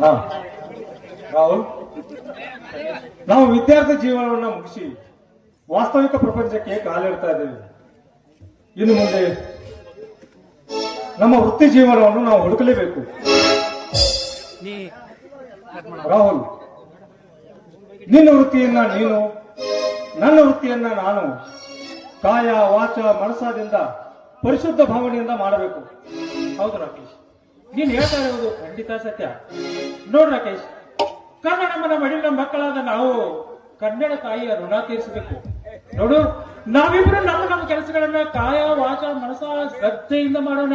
ಹಾ ರಾಹುಲ್, ನಾವು ವಿದ್ಯಾರ್ಥಿ ಜೀವನವನ್ನು ಮುಗಿಸಿ ವಾಸ್ತವಿಕ ಪ್ರಪಂಚಕ್ಕೆ ಕಾಲಿಡ್ತಾ ಇದ್ದೇವೆ. ಇನ್ನು ಮುಂದೆ ನಮ್ಮ ವೃತ್ತಿ ಜೀವನವನ್ನು ನಾವು ಹುಡುಕಲೇಬೇಕು. ರಾಹುಲ್, ನಿನ್ನ ವೃತ್ತಿಯನ್ನ ನೀನು, ನನ್ನ ವೃತ್ತಿಯನ್ನ ನಾನು ಕಾಯ ವಾಚ ಮನಸ್ಸಾದಿಂದ ಪರಿಶುದ್ಧ ಭಾವನೆಯಿಂದ ಮಾಡಬೇಕು. ಹೌದು ರಾಕೇಶ್, ನೀನ್ ಹೇಳ್ತಾ ಇರೋದು ಖಂಡಿತ ಸತ್ಯ. ನೋಡ್ ರಾಕೇಶ್, ಕನ್ನಡ ಮಡಿಲ ಮಕ್ಕಳಾದ ನಾವು ಕನ್ನಡ ತಾಯಿಯ ಋಣ ತೀರಿಸಬೇಕು. ನೋಡು, ನಾವಿಬ್ರು ನಮ್ಮ ಕೆಲಸಗಳನ್ನ ಕಾಯ ವಾಚ ಮನಸ ಶ್ರದ್ಧೆಯಿಂದ ಮಾಡೋಣ.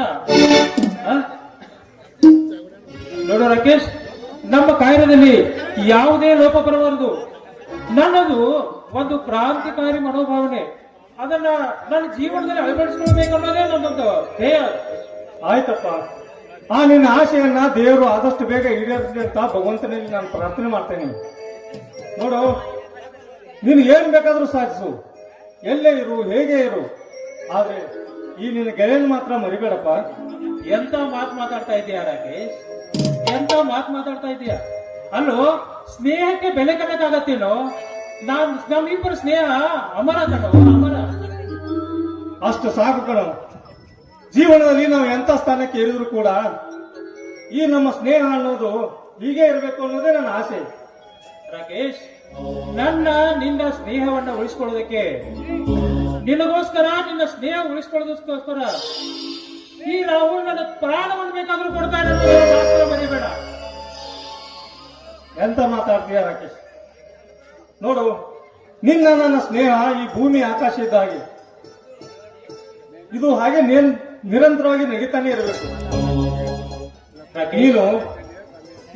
ನೋಡು ರಾಕೇಶ್, ನಮ್ಮ ಕಾರ್ಯದಲ್ಲಿ ಯಾವುದೇ ಲೋಪ ಬರಬಾರದು. ನನ್ನದು ಒಂದು ಕ್ರಾಂತಿಕಾರಿ ಮನೋಭಾವನೆ. ಅದನ್ನ ನನ್ನ ಜೀವನದಲ್ಲಿ ಅಳವಡಿಸಿಕೊಳ್ಬೇಕನ್ನೋದೇ ನನ್ನೊಂದು ಧ್ಯೇಯ. ಆಯ್ತಪ್ಪ, ಆ ನಿನ್ನ ಆಶೆಯನ್ನ ದೇವರು ಆದಷ್ಟು ಬೇಗ ಈಡೇರಿಸಲಿ ಅಂತ ಭಗವಂತನಲ್ಲಿ ನಾನು ಪ್ರಾರ್ಥನೆ ಮಾಡ್ತೇನೆ. ನೋಡು, ನೀನು ಏನ್ ಬೇಕಾದ್ರೂ ಸಾಧಿಸು, ಎಲ್ಲೇ ಇರು, ಹೇಗೆ ಇರು, ಆದ್ರೆ ಈ ನಿನ್ನ ಗೆಳೆಯನ್ ಮಾತ್ರ ಮರಿಬೇಡಪ್ಪ. ಎಂತ ಮಾತು ಮಾತಾಡ್ತಾ ಇದೀಯ ರಾಕೇಶ್, ಎಂತ ಮಾತು ಮಾತಾಡ್ತಾ ಇದೀಯ? ಅಲ್ಲೋ, ಸ್ನೇಹಕ್ಕೆ ಬೆಲೆ ಕಟ್ಟಕ್ಕಾಗತ್ತೇನೋ? ನಮ್ಮಿಬ್ಬರ ಸ್ನೇಹ ಅಮರ ಕಣೋ, ಅಮರ. ಅಷ್ಟು ಸಾಕು ಕಣೋ. ಜೀವನದಲ್ಲಿ ನಾವು ಎಂತ ಸ್ಥಾನಕ್ಕೆ ಏರಿದ್ರು ಕೂಡ ಈ ನಮ್ಮ ಸ್ನೇಹ ಅನ್ನೋದು ಹೀಗೆ ಇರಬೇಕು ಅನ್ನೋದೇ ನನ್ನ ಆಸೆ. ರಾಕೇಶ್, ನಿನ್ನ ಸ್ನೇಹವನ್ನ ಉಳಿಸ್ಕೊಳ್ಳೋದಕ್ಕೆ, ನಿನಗೋಸ್ಕರ, ನಿನ್ನ ಸ್ನೇಹ ಉಳಿಸ್ಕೊಳ್ಳೋದಕ್ಕೋಸ್ಕರ ಈ ರಾಹುಲ್ ನನ್ನ ಪ್ರಾಣವನ್ನು ಬೇಕಾದ್ರೂ ಕೊಡ್ತಾ ಇರೋದು ಮರಿಬೇಡ. ಎಂತ ಮಾತಾಡ್ತೀಯ ರಾಕೇಶ್? ನೋಡು, ನಿನ್ನ ನನ್ನ ಸ್ನೇಹ ಈ ಭೂಮಿ ಆಕಾಶ ಇದ್ದ ಹಾಗೆ. ಇದು ಹಾಗೆ ನಿರಂತರವಾಗಿ ನಗಿತಾನೆ ಇರಬೇಕು. ನೀನು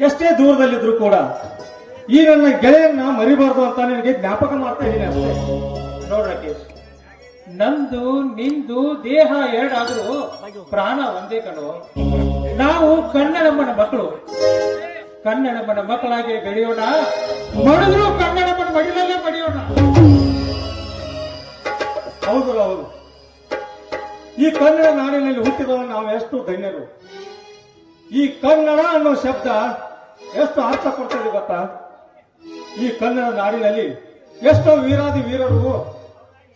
ಎಷ್ಟೇ ದೂರದಲ್ಲಿದ್ರು ಕೂಡ ಈ ನನ್ನ ಗೆಳೆಯನ್ನ ಮರಿಬಾರ್ದು ಅಂತ ನಿನಗೆ ಜ್ಞಾಪಕ ಮಾಡ್ತಾ ಇದ್ದೀನಿ ಅಷ್ಟೇ. ನೋಡ್ ರಾಕೇಶ್, ನಂದು ನಿಂದು ದೇಹ ಎರಡಾದ್ರೂ ಪ್ರಾಣ ಒಂದೇ ಕಣು. ನಾವು ಕನ್ನಡಮ್ಮನ ಮಕ್ಕಳು, ಕನ್ನಡಮ್ಮನ ಮಕ್ಕಳಾಗಿ ಬೆಳೆಯೋಣ, ಮಡಿದ್ರು ಕನ್ನಡಮ್ಮನ ಮಡಿಲಲ್ಲೇ ಮಡಿಯೋಣ. ಹೌದು ಹೌದು, ಈ ಕನ್ನಡ ನಾಡಿನಲ್ಲಿ ಹುಟ್ಟಿದವ ನಾವು ಎಷ್ಟು ಧನ್ಯರು. ಈ ಕನ್ನಡ ಅನ್ನೋ ಶಬ್ದ ಎಷ್ಟು ಅರ್ಥ ಕೊಡ್ತದೆ ಗೊತ್ತಾ? ಈ ಕನ್ನಡ ನಾಡಿನಲ್ಲಿ ಎಷ್ಟೋ ವೀರಾದಿ ವೀರರು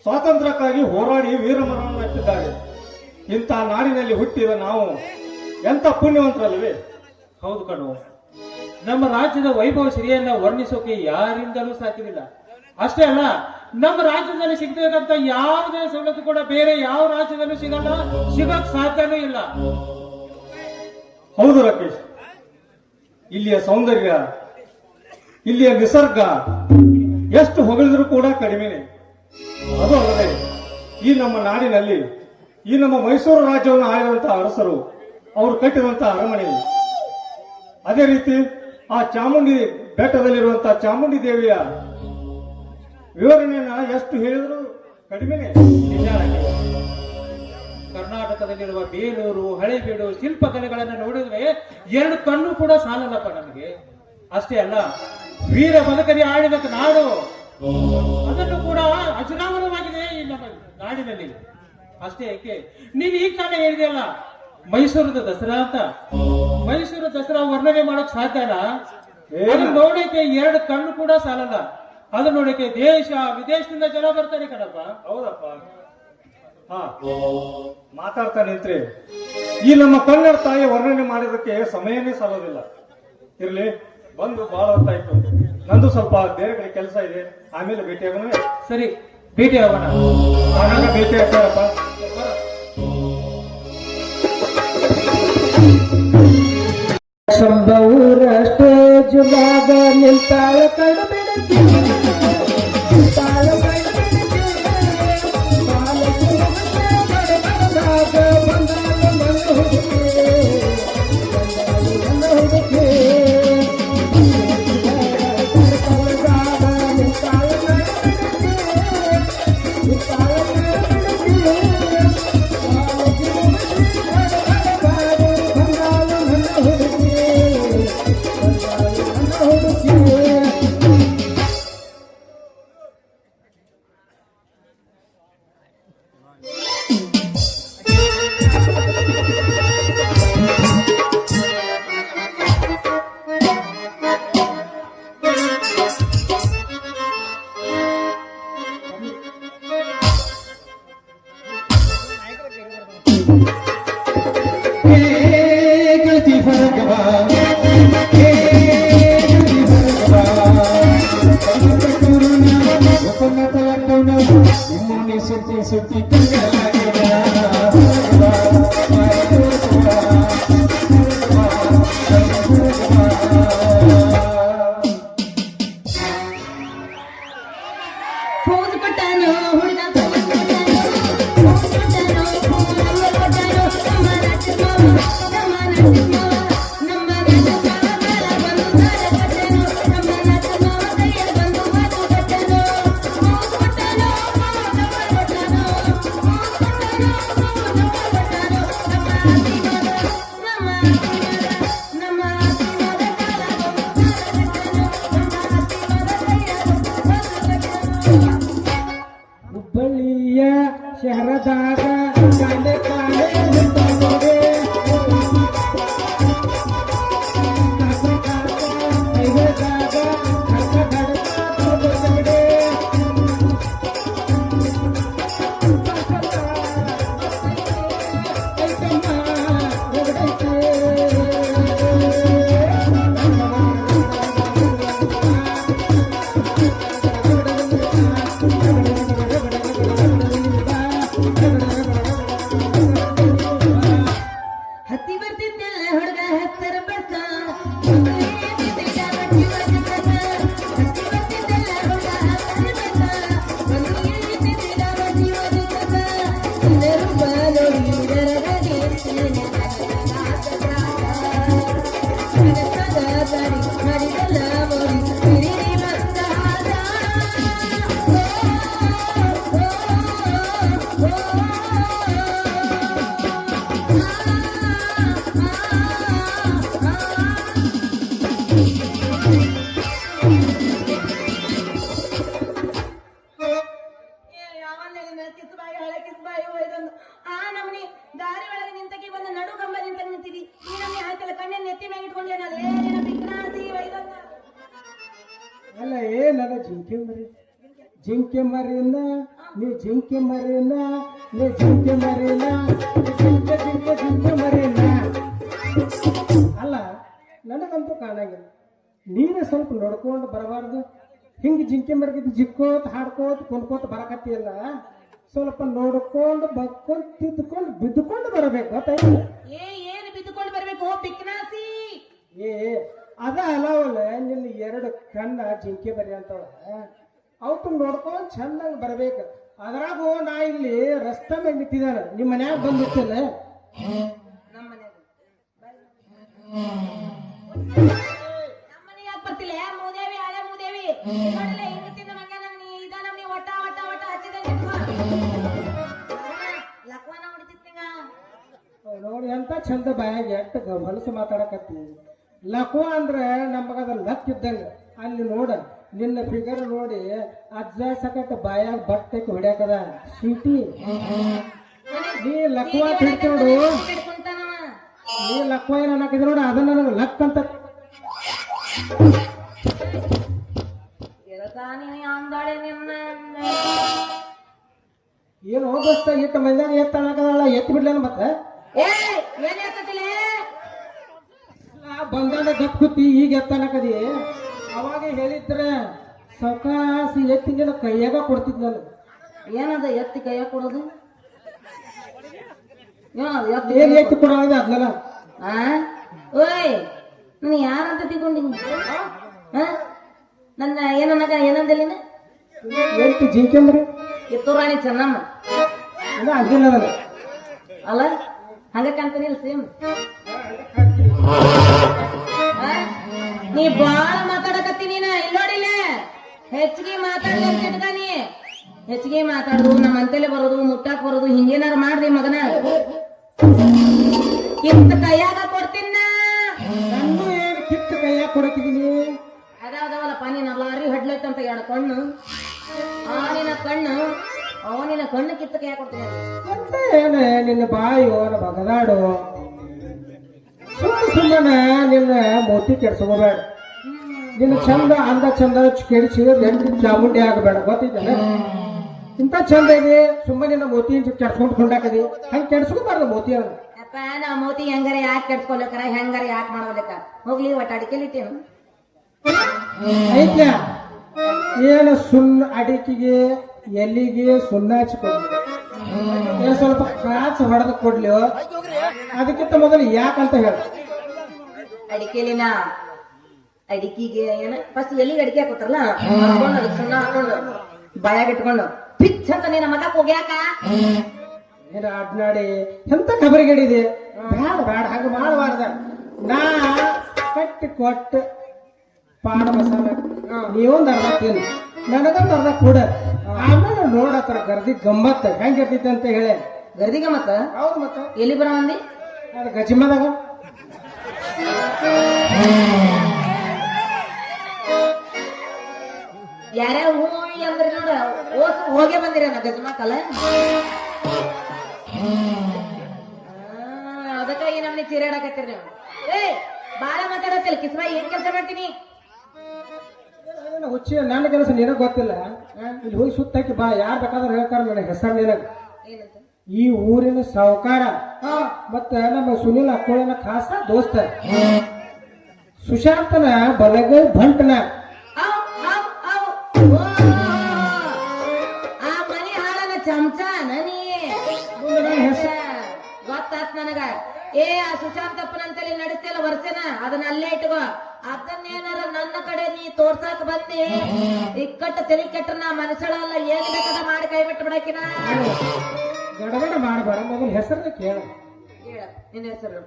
ಸ್ವಾತಂತ್ರ್ಯಕ್ಕಾಗಿ ಹೋರಾಡಿ ವೀರಮರಣವನ್ನು ಇಟ್ಟಿದ್ದಾರೆ. ಇಂತಹ ನಾಡಿನಲ್ಲಿ ಹುಟ್ಟಿದ ನಾವು ಎಂತ ಪುಣ್ಯವಂತರಲ್ವೇ? ಹೌದು ಕಣು, ನಮ್ಮ ರಾಜ್ಯದ ವೈಭವ ಸಿರಿಯನ್ನ ವರ್ಣಿಸೋಕೆ ಯಾರಿಂದಲೂ ಸಾಧ್ಯವಿಲ್ಲ. ಅಷ್ಟೇ ಅಲ್ಲ, ನಮ್ಮ ರಾಜ್ಯದಲ್ಲಿ ಸಿಗ್ತಕ್ಕಂಥ ಯಾವುದೇ ಸವಲತ್ತು ಕೂಡ ಬೇರೆ ಯಾವ ರಾಜ್ಯದಲ್ಲೂ ಸಿಗಲ್ಲ, ಸಿಗಕ್ ಸಾಧ್ಯನೂ ಇಲ್ಲ. ಹೌದು ರಾಕೇಶ್, ಇಲ್ಲಿಯ ಸೌಂದರ್ಯ, ಇಲ್ಲಿಯ ನಿಸರ್ಗ ಎಷ್ಟು ಹೊಗಳಿದ್ರೂ ಕೂಡ ಕಡಿಮೆನೆ. ಅದು ಅಲ್ಲದೆ ಈ ನಮ್ಮ ನಾಡಿನಲ್ಲಿ, ಈ ನಮ್ಮ ಮೈಸೂರು ರಾಜ್ಯವನ್ನು ಆಳಿದಂತಹ ಅರಸರು ಅವರು ಕಟ್ಟಿದಂತಹ ಅರಮನೆ, ಅದೇ ರೀತಿ ಆ ಚಾಮುಂಡಿ ಬೆಟ್ಟದಲ್ಲಿರುವಂತಹ ಚಾಮುಂಡಿ ದೇವಿಯ ವಿವರಣೆಯನ್ನ ಎಷ್ಟು ಹೇಳಿದ್ರು ಕಡಿಮೆನೆ. ಕರ್ನಾಟಕದಲ್ಲಿರುವ ಬೇಲೂರು, ಹಳೆಬೀಡು ಶಿಲ್ಪಕಲೆಗಳನ್ನು ನೋಡಿದ್ರೆ ಎರಡು ಕಣ್ಣು ಕೂಡ ಸಾಲಲ್ಲಪ್ಪ ನಮಗೆ. ಅಷ್ಟೇ ಅಲ್ಲ, ವೀರ ಬದುಕರಿ ಆಳಿದ ನಾಡು, ಅದನ್ನು ಕೂಡ ಅಜರಾಮರವಾಗಿದೆ ಈ ನಮ್ಮ ನಾಡಿನಲ್ಲಿ. ಅಷ್ಟೇ ಏಕೆ, ನೀನು ಈ ಕಾಲ ಹೇಳಿದೆಯಲ್ಲ ಮೈಸೂರದ ದಸರಾ ಅಂತ, ಮೈಸೂರು ದಸರಾ ವರ್ಣನೆ ಮಾಡಕ್ ಸಾಧ್ಯನಾ? ಅದನ್ನ ನೋಡಕ್ಕೆ ಎರಡು ಕಣ್ಣು ಕೂಡ ಸಾಲಲ್ಲ. ಅದು ನೋಡಕ್ಕೆ ದೇಶ ವಿದೇಶದಿಂದ ಜನ ಬರ್ತಾರೆ ಕಣಪ್ಪ. ಹೌದಪ್ಪ. ಹಾ, ಮಾತಾಡ್ತಾ ನಿಂತ್ರೆ ಈ ನಮ್ಮ ಕನ್ನಡ ತಾಯಿ ವರ್ಣನೆ ಮಾಡೋದಕ್ಕೆ ಸಮಯನೇ ಸಾಲೋದಿಲ್ಲ. ಇರ್ಲಿ, ಬಂದು ಬಹಳ ಹೊತ್ತಾಯ್ತು. ನಂದು ಸ್ವಲ್ಪ ಬೇರೆ ಕಡೆ ಕೆಲಸ ಇದೆ, ಆಮೇಲೆ ಭೇಟಿ ಆಗೋಣ. ಸರಿ, ಭೇಟಿ ಆಗೋಣ. ಭೇಟಿ ಆಗ್ತಾರಪ್ಪ. ಶಂಭೂರ ಸ್ಟೇಜ್ ಮ್ಯಾಗ ನಿಲ್ತಾಳ ಕಡಬಿಡತಿ, ನಿಲ್ತಾಳ ಕಡಬಿಡತಿ, ಕಡಬಡದಾಗ ಬಂದಾಳ ನನ್ನ ಹುಡುಗಿ, ಬಂದಾಳ ನನ್ನ ಹುಡುಗಿ, ಕಡಬಡದಾಗ ನಿಲ್ತಾಳ ಕಡಬಿಡತಿ, ನಿಲ್ತಾಳ ಕಡಬಿಡತಿ, ಬಂದಾಳ ನನ್ನ ಹುಡುಗಿ. ಕಿಸ್ಬಾಯಿ ಹಳೆ ಕಿಸ್ಬಾಯಿ ಒಯ್ದೊಂದು ಆ ನಮ್ನಿ ದಾರಿ ಒಳಗೆ ನಿಂತಕಿ ಬಂದ ನಡು ಕಂಬ ನಿಂತ ನಿಂತಿದಿ ಈ ನಮ್ನಿ ಹಾಕಲ್ಲ ಕಣ್ಣನ್ನು ನೆತ್ತಿ ಮ್ಯಾಗ ಇಟ್ಕೊಂಡೇನಲ್ಲ ಏನ ಬಿಕ್ರಾಸಿ ಒಯ್ದೊಂದ ಅಲ್ಲ ಏನದ ಜಿಂಕೆ ಮರಿನ ನೀ ಜಿಂಕೆ ಮರಿನ ನೀ ಜಿಂಕೆ ಮರಿನ ಜಿಂಕೆ ಮರಿನ ಅಲ್ಲ ನನಗಂತೂ ಕಾಣಾಗಿಲ್ಲ ನೀನೇ ಸ್ವಲ್ಪ ನೋಡ್ಕೊಂಡು ಬರಬಾರ್ದು ಹಿಂಗೆ ಜಿಂಕೆ ಮರಗಿದ್ದು ಜಿಕ್ಕೋತ್ ಹಾಡ್ಕೋತ ಕುಣ್ಕೋತ ಬರಕತ್ತಿಯಲ್ಲ ಸ್ವಲ್ಪ ನೋಡ್ಕೊಂಡು ಬಕ್ಕೊಂಡು ತಿದ್ದುಕೊಂಡು ಬಿದ್ದುಕೊಂಡು ಬರಬೇಕು ಗೊತ್ತಾಯ್ತು ಏನು ಬಿದ್ದುಕೊಂಡು ಬರ್ಬೇಕು ಬಿಕ್ನಾಸಿ ಏ ಅದ ಅಲಾವಲ್ಲ ನಿನ್ನ ಎರಡು ಕಣ್ಣ ಜಿಂಕೆ ಬರಿ ಅಂತವ ಅವತ್ತು ನೋಡ್ಕೊಂಡು ಚೆನ್ನಾಗಿ ಬರ್ಬೇಕು ಅದ್ರಾಗೂ ನಾ ಇಲ್ಲಿ ರಸ್ತೆ ಮೇಲೆ ನಿಂತಿದ್ದಾನ ನಿಮ್ಮ ಮನ್ಯಾಗ ಬಂದಿರ್ತಿಲ್ಲ ನಮ್ಮ ಮನೆ ಯಾಕೆ ಬರ್ತಿಲ್ಲ ಮೂದೇವಿ ಹಳೆ ಮೂದೇವಿ ನೋಡಿಲ್ಲ ಇವತ್ತಿನ ಮಗ ನಮ್ನಿ ಇದ ನಮ್ನಿ ಒಟ್ಟ ಒಟ್ಟ ಒಟ್ಟ ಹಚ್ಚಿದ ಲಕ್ವಾನ ಹೊಡಿತಿತ್ತೀಗ ನೋಡಿ ಎಂತ ಚಂದ ಬಾಯಾಗ ಎಟ್ಟ ಹೊಲಸು ಮಾತಾಡಕತ್ತಿ ಲಕ್ವ ಅಂದ್ರೆ ನಮಗದ ಲಕ್ ಇದ್ದಂಗ ಅಲ್ಲಿ ನೋಡ ನಿನ್ನ ಫಿಗರ್ ನೋಡಿ ಅಜ್ಜ ಸಕಟ್ ಬಾಯಾಗ ಬಟ್ಟೆಗೆ ಹೊಡ್ಯಾಕದ ಸೀಟಿ ನೀ ಲಕ್ವ ತಿಳ್ತಿ ನೋಡು ಹಿಡ್ಕೊಂತಾನವ ನೀ ಲಕ್ವ ಏನ್ ಅನ್ನಕಿದ್ ನೋಡು ಅದನ್ನ ನನಗೆ ಲಕ್ ಅಂತ ನೀನು ಅಂದಾಳೆ ನಿನ್ನ ಏನು ಹೋಗಸ್ತ ಇಟ್ಟ ಮೈದಾನ ಎತ್ತ ಅನ್ನಕದಲ್ಲ ಎತ್ತಿ ಬಿಡ್ಲೇನ ಮತ್ತೆ ಏ ಏನ್ ಹೇಳ್ತಿಲ್ಲ ಬಂದಾನ ಗಪ್ ಕುತ್ತಿ ಈಗ ಎತ್ತ ಅನ್ನಕದಿ ಅವಾಗ ಹೇಳಿದ್ರೆ ಸೌಕಾಸಿ ಎತ್ತಿ ನಿನ್ನ ಕೈಯಾಗ ಕೊಡ್ತಿದ್ ನಾನು ಏನದ ಎತ್ತಿ ಕೈಯಾಗ ಕೊಡೋದು ಏನದು ಎತ್ತಿ ಏನ್ ಎತ್ತಿ ಕೊಡೋದು ಅದ್ನಲ್ಲ ಆ ಓಯ್ ನಾನು ಯಾರಂತ ತಿಳ್ಕೊಂಡಿನಿ ನನ್ನ ಏನನ್ನಕ ಏನಂದಲ್ಲಿನ ಎತ್ತಿ ಜಿಂಕೆಂದ್ರಿ ಕಿತ್ತೂರಾಣಿ ಚೆನ್ನಮ್ಮ ಅದ ಅದಿಲ್ಲ ಅದಲ್ಲ ಅಲ್ಲ ಹಂಗ ಕಾಣ್ತಾನಿಲ್ಲ ಸೇಮ್ ನೀ ಬಾಳ ಮಾತಾಡಕತ್ತಿ ನೀನ ಇಲ್ಲೋಡಿಲ್ಲ ಹೆಚ್ಚಿಗೆ ಮಾತಾಡ್ಲಿ ಹೆಚ್ಚಿಗೆ ಮಾತಾಡುದು ನಮ್ಮ ಅಂತೇಲೆ ಬರೋದು ಮುಟ್ಟಾಕ್ ಬರೋದು ಹಿಂಗೇನಾರ ಮಾಡ್ರಿ ಮಗನ ಇಂತ ಕೈಯಾಗ ಕೊಡ್ತೀನ ನಾನು ಏನು ಕಿತ್ತ ಕೈಯಾಗ ಕೊಡಕಿದೀನಿ ಅದಾವದವಲ್ಲಪ್ಪ ನೀನ ಲಾರಿ ಹಡ್ಲೈತ್ ಅಂತ ಎರಡು ಕಣ್ಣು ನಿನ್ನ ಕಣ್ಣು ನಿನ್ನ ಕಣ್ಣು ಕಿತ್ತ ಕೈಯಾಗ ಕೊಡ್ತೀನಿ ಮತ್ತೆ ಏನ ನಿನ್ನ ಬಾಯು ಬಗದಾಡು ಸುಮ್ಮನೆ ನಿನ್ನ ಮೋತಿ ಕೆಡ್ಸ್ಕೋಬೇಡ ನಿನ್ನ ಚಂದ ಅಂದ ಚಂದ ಕೆಡಿಸಿ ನೆಂಟಿ ಚಾಮುಂಡಿ ಆಗಬೇಡ ಗೊತ್ತಿದ್ದಾನೆ ಇಂಥ ಚಂದ ಇದೆ ಸುಮ್ಮನೆ ನಿನ್ನ ಮೋತಿ ಕೆಡ್ಸ್ಕೊಂಡು ಕೊಂಡಾಕದಿ ಹಂಗೆ ಕೆಡ್ಸ್ಕೋಬಾರ್ದು ಮೋತಿ ಅವ್ರು ಅಪ್ಪ ನಾವ್ ಮೋತಿ ಹೆಂಗಾರ ಯಾಕೆ ಕೆಡ್ಸ್ಕೊಳ್ಬೇಕಾರ ಹೆಂಗಾರ ಯಾಕೆ ಮಾಡ್ಬೇಕ ಹೋಗ್ಲಿ ಒಟ್ಟ ಅಡಿಕೆಲಿಟ್ಟೇನು ಐತ್ಯ ಏನು ಸುಣ್ಣ ಅಡಿಕೆಗೆ ಎಲ್ಲಿಗೆ ಸುಣ್ಣ ಹಚ್ಕೊಡ್ಲಿ ಏನು ಸ್ವಲ್ಪ ಕಾಚು ಹೊಡೆದು ಕೊಡ್ಲಿ ಅದಕ್ಕಿಂತ ಮೊದಲು ಯಾಕಂತ ಹೇಳ ಅಡಿಕೆಲಿನ ಅಡಿಕೆಗೆ ಏನ ಫಸ್ಟ್ ಎಲ್ಲಿಗೆ ಅಡಿಕೆ ಹಾಕೋತಾರಲ್ಲ ಹಾಕೊಂಡು ಅದಕ್ಕೆ ಸುಣ್ಣ ಹಾಕೊಂಡು ಬಾಯಾಗ ಇಟ್ಕೊಂಡು ಪಿಚ್ ಅಂತ ನೀನ ಮಗ ಹೋಗ್ಯಾಕ ಏನು ಅಡ್ನಾಡಿ ಎಂತ ಕಬರಿಗಡಿದೆ ಬೇಡ ಬೇಡ ಹಾಗೆ ಮಾಡಬಾರ್ದ ನಾ ಕಟ್ಟಿ ಕೊಟ್ಟು ಪಾಡ ಮಸಾಲ ನೀವೊಂದು ಅರ್ಧ ತಿನ್ನು ನನಗೊಂದು ಅರ್ಧ ಕೂಡ ಆಮೇಲೆ ನೋಡತ್ರ ಗರ್ದಿ ಗಮ್ಮತ್ತ ಹೆಂಗಿರ್ತೈತೆ ಅಂತ ಹೇಳಿ ಗರ್ದಿಗ ಮತ್ತ ಹೌದು ಮತ್ತ ಎಲ್ಲಿ ಬರ ಮಂದಿ ಅದು ಗಜಿಮದಾಗ ಯಾರ್ಯಾರ ಹೂ ಅಂದ್ರಿ ನೋಡ ಹೋಗೇ ಬಂದಿರ ಗಜಮಾಕಲ್ಲ ಅದಕ್ಕಾಗಿ ನಮ್ನಿ ಚೀರಾಡಕತ್ತೀರಿ ನೀವು ಏ ಬಾಳ ಮಾತಾಡತ್ತಿಲ್ಲ ಕಿಸ್ಬಾಯಿ ಏನ್ ಕೆಲಸ ಮಾಡ್ತೀನಿ ಹುಚ್ಚಿ ನನ್ನ ಕೆಲಸ ನಿನಗ್ ಗೊತ್ತಿಲ್ಲ ಇಲ್ಲಿ ಹೋಗಿ ಸುತ್ತಾಕಿ ಬಾ ಯಾರು ಬೇಕಾದ್ರೆ ಹೇಳ್ತಾರ ನನ್ನ ಹೆಸರು ನಿನಗ ಏನಂತ ಈ ಊರಿನ ಸಾವುಕಾರ ಮತ್ತ ನಮ್ಮ ಸುನಿಲ್ ಅಕ್ಕೋಳನ ಖಾಸ ದೋಸ್ತ ಸುಶಾಂತನ ಬಲಗೈ ಭಂಟನ ಆ ಮನಿ ಹಾಳನ ಚಮಚ ನನಿ ಗೊತ್ತಾತ್ ನನಗ ಏ ಆ ಸುಶಾಂತಪ್ಪನಂತಲ್ಲಿ ನಡೆಸ್ತಿಲ್ಲ ವರ್ಷನ ಅದನ್ನ ಅಲ್ಲೇ ಇಟ್ಕೋ ಅದನ್ನೇನಾರ ನನ್ನ ಕಡೆ ನೀ ತೋರ್ಸಾಕ್ ಬಂದಿ ಇಕ್ಕಟ್ಟ ತಲೆ ಕೆಟ್ಟ ನಾ ಮನುಷ್ಯಳಲ್ಲ ಏನ್ ಬೇಕಾದ ಮಾಡಿ ಕೈ ಬಿಟ್ಟು ಬಿಡಕಿನ ಗಡಬಡ ಮಾಡಬೇಡ ಮೊದಲು ಹೆಸರನ್ನ ಕೇಳ ಹೇಳ ನಿನ್ನ ಹೆಸರು.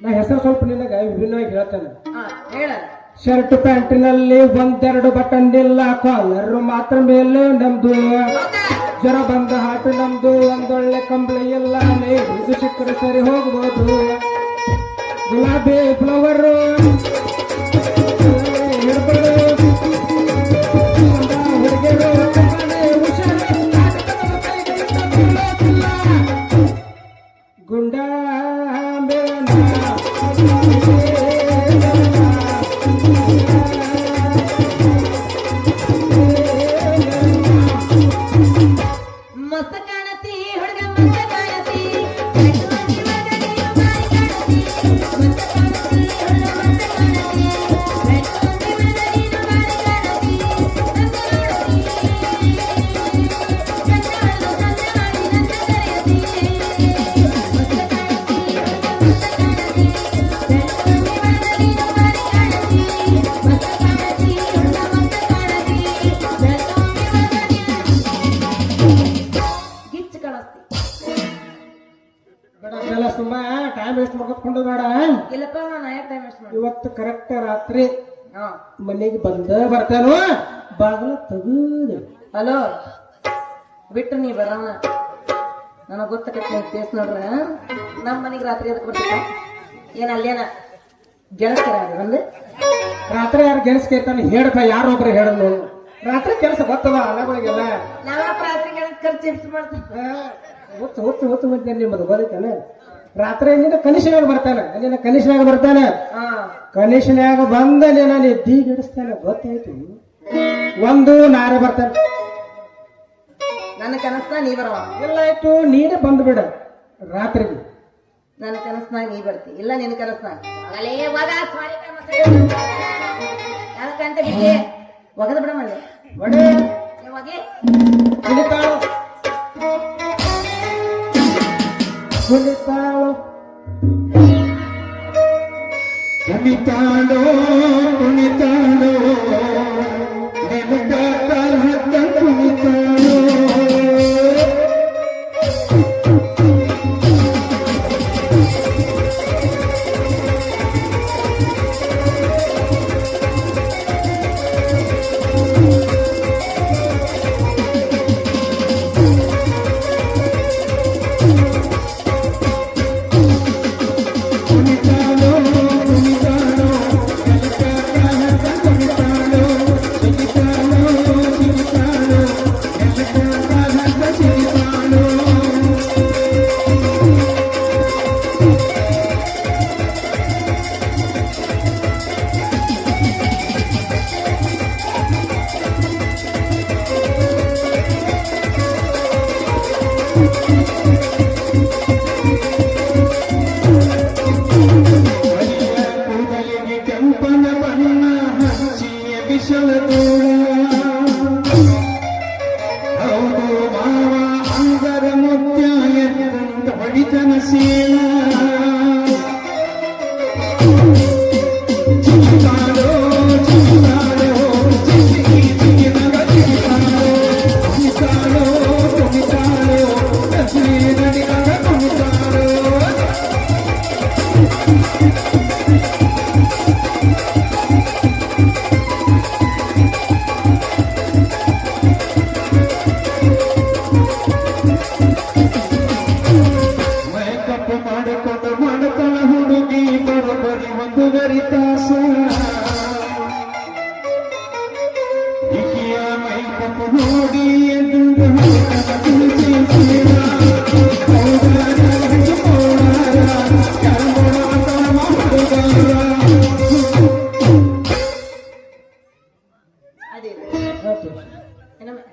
ನಾ ಹೆಸರು ಸ್ವಲ್ಪ ನಿನಗ ವಿಭಿನ್ನವಾಗಿ ಹೇಳ್ತೇನೆ. ಹಾ ಹೇಳ. ಶರ್ಟ್ ಪ್ಯಾಂಟಿನಲ್ಲಿ ಒಂದೆರಡು ಬಟನ್ ಇಲ್ಲ, ಕಾಲರ್ ಮಾತ್ರ ಮೇಲೆ ನಮ್ದು, ಹೌದಾ? ಜ್ವರ ಬಂದ ಹಾಟು ನಮ್ದು, ಒಂದೊಳ್ಳೆ ಕಂಬಳಿ ಇಲ್ಲ, ಇದು ಸಿಕ್ಕರೆ ಸರಿ ಹೋಗ್ಬೋದು. ಗುಲಾಬಿ ಫ್ಲವರ್ ಹುಡುಗಿಯರು ಗುಂಡ ಮಸ್ತ್ ಕಾಣತಿ ಹುಡುಗ ಮಸ್ತ್ ಕಾಣತಿ, ಮಸ್ತ್ ಕಾಣತಿ ಹುಡುಗ ಮಸ್ತ್ ಕಾಣತಿ, ಗಿಚ್ಚ ಕಾಣಸ್ತಿ. ಬೇಡ ಅದೆಲ್ಲ ಸುಮ್ಮ ಟೈಮ್ ವೇಸ್ಟ್ ಮಾಡ್ಕೊಂಡು ಬೇಡ. ಇಲ್ಲಪ್ಪ ನಾನು ಯಾಕೆ ಟೈಮ್ ವೇಸ್ಟ್ ಮಾಡಿ. ಇವತ್ತು ಕರೆಕ್ಟ್ ರಾತ್ರಿ ಹಾ ಮನೆಗೆ ಬಂದ ಬರ್ತಾನೋ ಬಾಗಲ ತೆಗದು. ಹಲೋ ಬಿಟ್ಟು ನೀ ಬರೋಣ, ನನಗೆ ಗೊತ್ತಾಗತ್ತೆ ನೀ ಕೇಸ್ ನೋಡ್ರ. ನಮ್ಮ ಮನೆಗೆ ರಾತ್ರಿ ಅದಕ್ಕೆ ಬರ್ತೀರ ಏನ ಅಲ್ಲೇನ ಗೆಳಸ್ತಾರ ಒಂದು ರಾತ್ರಿ ಯಾರು ಗೆಲ್ಸ್ ಕೇಳ್ತಾನೆ ಹೇಳ್ತಾ ಯಾರೊಬ್ರು ಹೇಳೋದು. ರಾತ್ರಿ ಕೆಲಸ ಗೊತ್ತದ ಅಲ್ಲಗಳಿಗೆಲ್ಲ ನಾವಪ್ಪ ರಾತ್ರಿ ಗೆಳಸ್ ಖರ್ಚು ಚಿಪ್ಸ್ ಮಾಡ್ತೀವಿ. ಹುಚ್ಚು ಹುಚ್ಚು ಹುಚ್ಚು ಮತ್ತೆ ನಿಮ್ಮದು ಗೊತ್ತಾನೆ. ರಾತ್ರಿ ನಿನ್ನ ಕನಿಷ್ಠನಾಗ ಬರ್ತಾನೆ, ಅಲ್ಲಿನ ಕನಿಷ್ಠನಾಗ ಬರ್ತಾನೆ. ಹಾ ಕನಿಷ್ಠನಾಗ ಬಂದ ನಾನು ಎದ್ದಿಗಿಡಿಸ್ತಾನೆ ಗೊತ್ತಾಯ್ತು. ಒಂದು ನಾರೆ ಬರ್ತಾನೆ, ನನ್ನ ಕನಸ್ನಾಗ ನೀ ಬರವ. ಎಲ್ಲ ಆಯ್ತು ನೀನೇ ಬಂದ್ಬಿಡ ರಾತ್ರಿಗೆ. ನನ್ನ ಕನಸ್ನಾಗ ನೀ ಬರ್ತಿ, ಇಲ್ಲ ನಿನ್ನ ಕನಸ್ನಾಗ ಯಾಕಂತ ಬಿಟ್ಟೆ ಒಗದ ಬಿಡ ಮಾಡಿ ಒಡೆ ಯಾವಾಗೆ ಕುಣಿತಾಳು ಕುಣಿತಾಳು ಕುಣಿತಾಳೋ ಕುಣಿತಾಳೋ ಕುಣಿತಾಳೋ.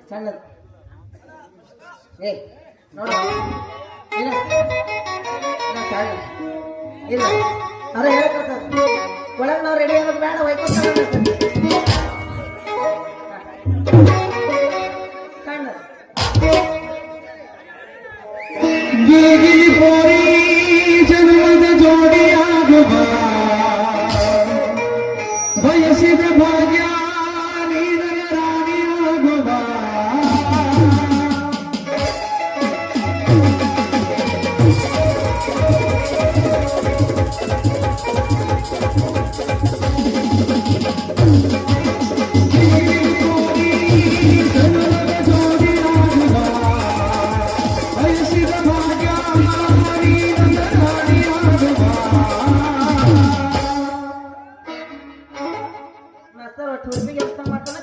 ಸಣ್ಣದು ಏ ನೋಡ ಇಲ್ಲ ಸಣ್ಣ ಇಲ್ಲ ಅದ ಹೇಳ್ಕೊಡ್ತಾರೆ ಒಳಗೆ ನಾವು ರೆಡಿ ಆಗೋದು ಬೇಡ ಒಯ್ಕೊಡ್ತಾರೆ ಸಣ್ಣ ಗಿರಿಗಿರಿ ಕೋರಿ ಜನ್ಮದ ಜೋಡಿಯಾಗುವ ಬಯಸಿದ ಭಾಗ್ಯ ನೀನನ ರಾಣಿಯಾಗುವ ತುರ್ಬಿಗೆ ಎಷ್ಟ ಮಾಡ್ತಾನ